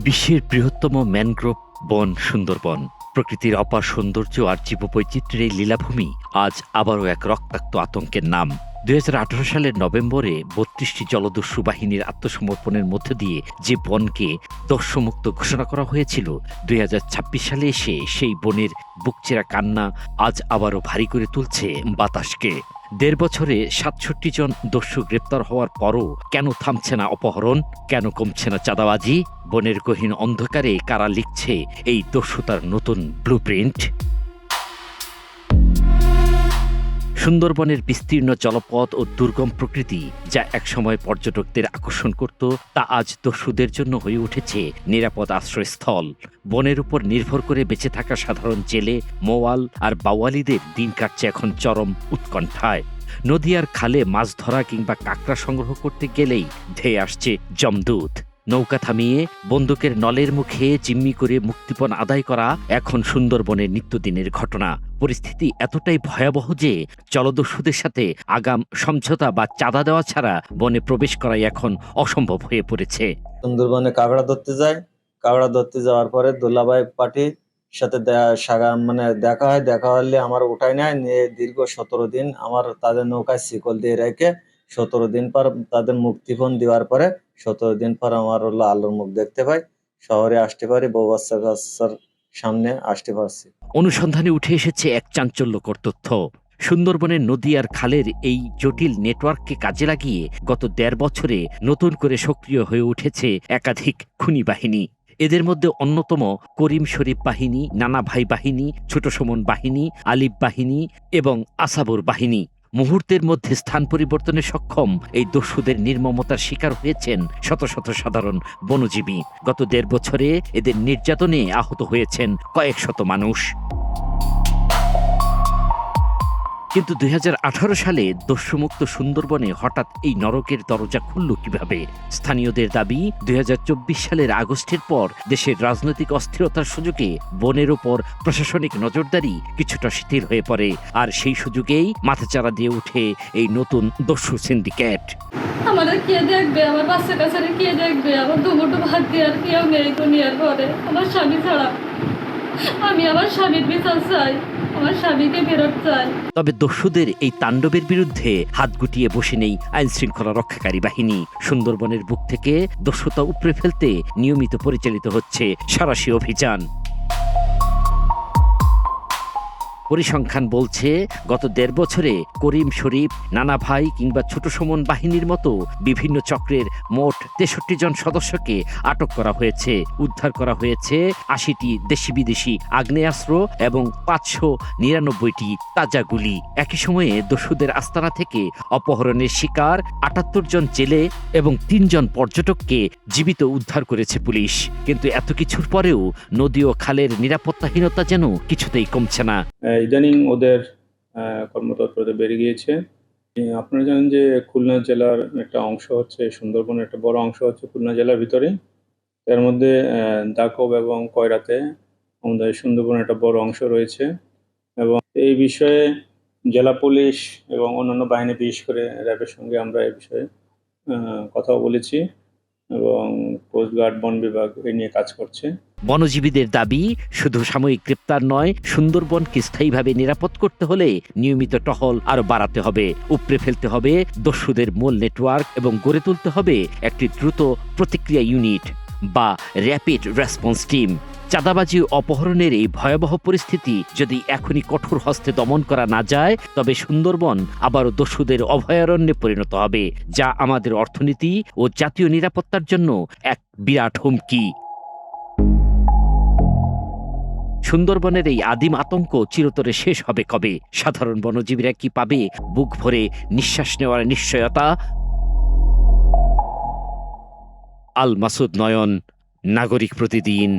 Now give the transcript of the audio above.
বিশ্বের বৃহত্তম ম্যানগ্রোভ বন সুন্দরবন, প্রকৃতির অপার সৌন্দর্য আর জীববৈচিত্র্যের এই লীলাভূমি আজ আবারও এক রক্তাক্ত আতঙ্কের নাম। ২০১৮ সালের নভেম্বরে ৩২টি জলদস্যু বাহিনীর আত্মসমর্পণের মধ্য দিয়ে যে বনকে দস্যুমুক্ত ঘোষণা করা হয়েছিল, ২০২৬ সালে এসে সেই বনের বুকচেরা কান্না আজ আবারও ভারী করে তুলছে বাতাসকে। ১.৫ বছরে ৬৭ জন দস্যু গ্রেপ্তার হওয়ার পরও কেন থামছে না অপহরণ, কেন কমছে না চাঁদাবাজি? বনের গহীন অন্ধকারে কারা লিখছে এই দস্যুতার নতুন ব্লুপ্রিন্ট? সুন্দরবনের বিস্তীর্ণ জলপথ ও দুর্গম প্রকৃতি, যা একসময় পর্যটকদের আকর্ষণ করত, তা আজ দস্যুদের জন্য হয়ে উঠেছে নিরাপদ আশ্রয়স্থল। বনের উপর নির্ভর করে বেঁচে থাকা সাধারণ জেলে, মোয়াল আর বাওয়ালিদের দিন কাটছে এখন চরম উৎকণ্ঠায়। নদী আর খালে মাছ ধরা কিংবা কাঁকড়া সংগ্রহ করতে গেলেই ধেয়ে আসছে যমদূত। নৌকা থামিয়ে বন্দুকের নলের মুখে জিম্মি করে মুক্তিপণ আদায় করা এখন সুন্দরবনের নিত্যদিনের ঘটনা। পরিস্থিতি এতটাই ভয়াবহ যে জলদস্যুদের সাথে আগাম সমঝোতা বা চাঁদা দেওয়া ছাড়া বনে প্রবেশ করাই এখন অসম্ভব হয়ে পড়েছে। সুন্দরবনে কাঁকড়া ধরতে যায়, কাঁকড়া ধরতে যাওয়ার পরে দোলাভাই পার্টির সাথে দেখা হয়। দেখা হলে আমার উঠায় নেয়, নিয়ে দীর্ঘ ১৭ দিন আমার তাদের নৌকায় শিকল দিয়ে রেখে ১৭ দিন পর তাদের মুক্তিপণ দেওয়ার পরে ১৭ দিন পর আমার আলোর মুখ দেখতে পাই, শহরে আসতে পারি, বউ বাচ্চা কাচ্চার সামনে আসতে পারছি। অনুসন্ধানে উঠে এসেছে এক চাঞ্চল্যকর তথ্য। সুন্দরবনের নদী আর খালের এই জটিল নেটওয়ার্ককে কাজে লাগিয়ে গত ১.৫ বছরে নতুন করে সক্রিয় হয়ে উঠেছে একাধিক খুনি বাহিনী। এদের মধ্যে অন্যতম করিম শরীফ বাহিনী, নানা ভাই বাহিনী, ছোট সুমন বাহিনী, আলিফ বাহিনী এবং আসাবুর বাহিনী। মুহূর্তের মধ্যে স্থান পরিবর্তনে সক্ষম এই দস্যুদের নির্মমতার শিকার হয়েছেন শত শত সাধারণ বনজীবী। গত ১.৫ বছরে এদের নির্যাতনে আহত হয়েছেন কয়েক শত মানুষ। কিন্তু ২০১৮ সালে দস্যুমুক্ত সুন্দরবনে হঠাৎ এই নরকের দরজা খুলল কিভাবে? স্থানীয়দের দাবি, ২০২৪ সালের আগস্টের পর দেশের রাজনৈতিক অস্থিরতার সুযোগে বনের ওপর প্রশাসনিক নজরদারি কিছুটা শিথিল হয়ে পড়ে, আর সেই সুযোগেই মাথাচাড়া দিয়ে ওঠে এই নতুন দস্যু সিন্ডিকেট। আমাদের কে দেখবে? আমার বাচ্চা কাচ্চারা কে দেখবে? আমার দুমুঠো ভাত দিয়ে আর কেউ নেই দুনিয়ার পরে, আমার স্বামী ছাড়া। আমি আমার স্বামীর বিচার চাই, আমার স্বামীকে ফেরত চাই। তবে দস্যুদের এই তাণ্ডবের বিরুদ্ধে হাত গুটিয়ে বসে নেই আইন শৃঙ্খলা রক্ষাকারী বাহিনী। সুন্দরবনের বুক থেকে দস্যুতা উপড়ে ফেলতে নিয়মিত পরিচালিত হচ্ছে সাঁড়াশি অভিযান। পরিসংখ্যান বলছে, গত ১.৫ বছরে করিম শরীফ, নানা ভাই কিংবা ছোট সুমন বাহিনীর মতো বিভিন্ন চক্রের মোট ৬৩ জন সদস্যকে আটক করা হয়েছে। উদ্ধার করা হয়েছে ৮০টি দেশি বিদেশি আগ্নেয়াস্ত্র এবং ৫৯৯টি তাজা গুলি। একই সময়ে দস্যুদের আস্তানা থেকে অপহরণের শিকার ৭৮ জন জেলে এবং ৩ জন পর্যটককে জীবিত উদ্ধার করেছে পুলিশ। কিন্তু এত কিছুর পরেও নদী ও খালের নিরাপত্তাহীনতা যেন কিছুতেই কমছে না। ইদানিং ওদের কর্মতৎপরতা বেড়ে গিয়েছে। আপনারা জানেন যে খুলনা জেলার একটা অংশ হচ্ছে সুন্দরবনের একটা বড় অংশ হচ্ছে খুলনা জেলার ভিতরে। এর মধ্যে দাকব এবং কয়রাতে আমাদের সুন্দরবনের একটা বড় অংশ রয়েছে, এবং এই বিষয়ে জেলা পুলিশ এবং অন্যান্য বাহিনী, বিশেষ করে র্যাবের সঙ্গে আমরা এই বিষয়ে কথাও বলেছি, এবং কোস্টগার্ড, বন বিভাগ এই নিয়ে কাজ করছে। বনজীবীদের দাবি, শুধু সাময়িক গ্রেপ্তার নয়, সুন্দরবনকে স্থায়ীভাবে নিরাপদ করতে হলে নিয়মিত টহল আরো বাড়াতে হবে, উপড়ে ফেলতে হবে দস্যুদের মূল নেটওয়ার্ক এবং গড়ে তুলতে হবে একটি দ্রুত প্রতিক্রিয়া ইউনিট বা র্যাপিড রেসপন্স টিম। চাঁদাবাজি ও অপহরণের এই ভয়াবহ পরিস্থিতি যদি এখনই কঠোর হস্তে দমন করা না যায়, তবে সুন্দরবন আবারও দস্যুদের অভয়ারণ্যে পরিণত হবে, যা আমাদের অর্থনীতি ও জাতীয় নিরাপত্তার জন্য এক বিরাট হুমকি। সুন্দরবনের এই আদিম আতঙ্ক চিরতরে শেষ হবে কবে? সাধারণ বনজীবীরা কি পাবে বুক ভরে নিঃশ্বাস নেওয়ার নিশ্চয়তা? আল মাসুদ নয়ন, নাগরিক প্রতিদিন।